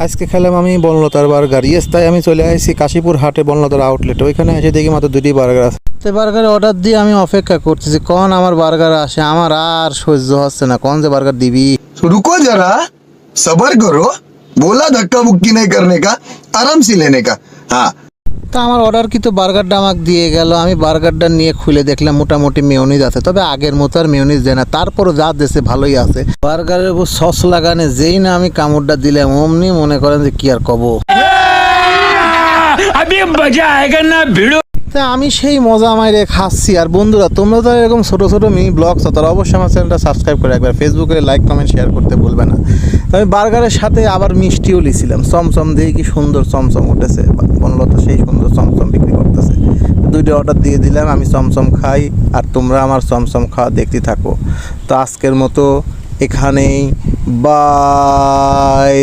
আজকে খেলাম আমি বনলতার বার্গার। ইয়েস, তাই আমি চলে আসছি কাশীপুর হাটে বনলতার আউটলেটে। ওইখানে এসে দেখি মাত্র দুটি বার্গার আছে। তো বার্গারের অর্ডার দিয়ে আমি অপেক্ষা করতেছি কখন আমার বার্গার আসে। আমার আর সহ্য হচ্ছে না, কখন যে বার্গার দিবি। रुको जरा सबर करो बोला धक्का मुक्की नहीं करने का आराम से लेने का हाँ তা আমার অর্ডার কিন্তু বার্গারটা আমাকে দিয়ে গেল। আমি বার্গারটা নিয়ে খুলে দেখলাম মোটামুটি মেয়োনিজ আছে, তবে আগের মতো আর মেয়োনিজ দেয় না। তারপরও যা দেশে ভালোই আছে। বার্গারের উপর সস লাগানে যেই না আমি কামড়টা দিলাম অমনি মনে করেন যে কি আর কব। তা আমি সেই মজা মাইরে খাচ্ছি। আর বন্ধুরা, তোমরা তো এরকম ছোটো ছোটো মিনি ব্লগ তারা অবশ্যই আমার চ্যানেলটা সাবস্ক্রাইব করে একবার ফেসবুকে লাইক কমেন্ট শেয়ার করতে বলবে না। তো আমি বার্গারের সাথে আবার মিষ্টিও লিছিলাম। চমচম দিয়ে কি সুন্দর চমচম উঠেছে, বনলতা সেই সুন্দর চমচম বিক্রি করতেছে। দুইটা অর্ডার দিয়ে দিলাম। আমি চমচম খাই আর তোমরা আমার চমচম খাওয়া দেখতে থাকো। তো আজকের মতো এখানেই বাই।